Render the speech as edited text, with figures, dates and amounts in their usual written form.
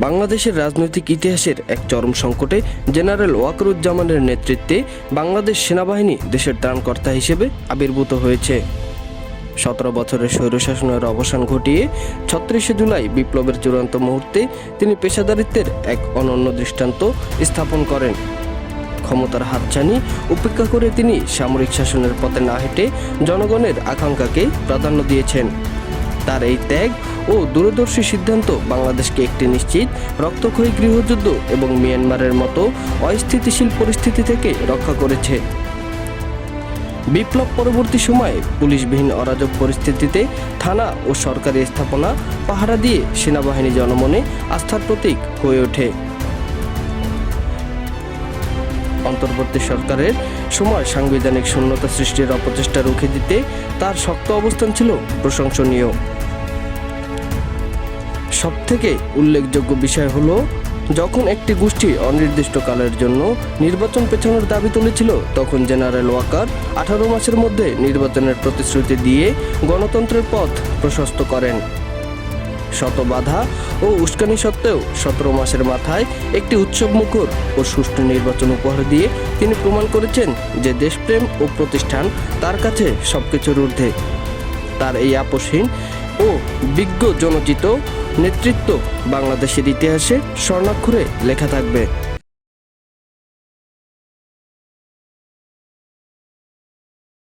বাংলাদেশের রাজনৈতিক ইতিহাসের এক চরম সংকটে জেনারেল ওয়াকারুজ্জামানের নেতৃত্বে বাংলাদেশ সেনাবাহিনী দেশের ত্রাণকর্তা হিসেবে আবির্ভূত হয়েছে। 17 বছরের স্বৈরশাসনের অবসান ঘটিয়ে 36শে জুলাই বিপ্লবের চূড়ান্ত মুহূর্তে তিনি পেশাদারিত্বের এক অনন্য দৃষ্টান্ত স্থাপন করেন। ক্ষমতার হাতছানি উপেক্ষা করে তিনি সামরিক শাসনের পথে না হেঁটে জনগণের আকাঙ্ক্ষাকে প্রাধান্য দিয়েছেন। তার এই ত্যাগ ও দূরদর্শী সিদ্ধান্ত বাংলাদেশকে একটি নিশ্চিত রক্তক্ষয়ী গৃহযুদ্ধ এবং মিয়ানমারের মতো অস্থিতিশীল পরিস্থিতি থেকে রক্ষা করেছে। বিপ্লব পরবর্তী সময়ে পুলিশবিহীন অরাজক পরিস্থিতিতে থানা ও সরকারি স্থাপনা পাহারা দিয়ে সেনাবাহিনী জনমনে আস্থার প্রতীক হয়ে ওঠে। অন্তর্বর্তী সরকারের সময় সাংবিধানিক শূন্যতা সৃষ্টির অপচেষ্টা রুখে দিতে তার শক্ত অবস্থান ছিল প্রশংসনীয়। সবথেকে উল্লেখযোগ্য বিষয় হলো, যখন একটি গোষ্ঠী অনির্দিষ্টকালের জন্য নির্বাচন পেছানোর দাবি তুলেছিল, তখন জেনারেল ওয়াকার 18 মাসের মধ্যে নির্বাচনের প্রতিশ্রুতি দিয়ে গণতন্ত্রের পথ প্রশস্ত করেন। শত বাধা ও উস্কানি সত্ত্বেও 17 মাসের মাথায় একটি উৎসবমুখর ও সুষ্ঠু নির্বাচন উপহার দিয়ে তিনি প্রমাণ করেছেন যে দেশপ্রেম ও প্রতিষ্ঠান তার কাছে সবকিছুর ঊর্ধ্বে। তার এই আপোষহীন ও বিজ্ঞ জনচিত নেতৃত্ব বাংলাদেশের ইতিহাসে স্বর্ণাক্ষরে লেখা থাকবে।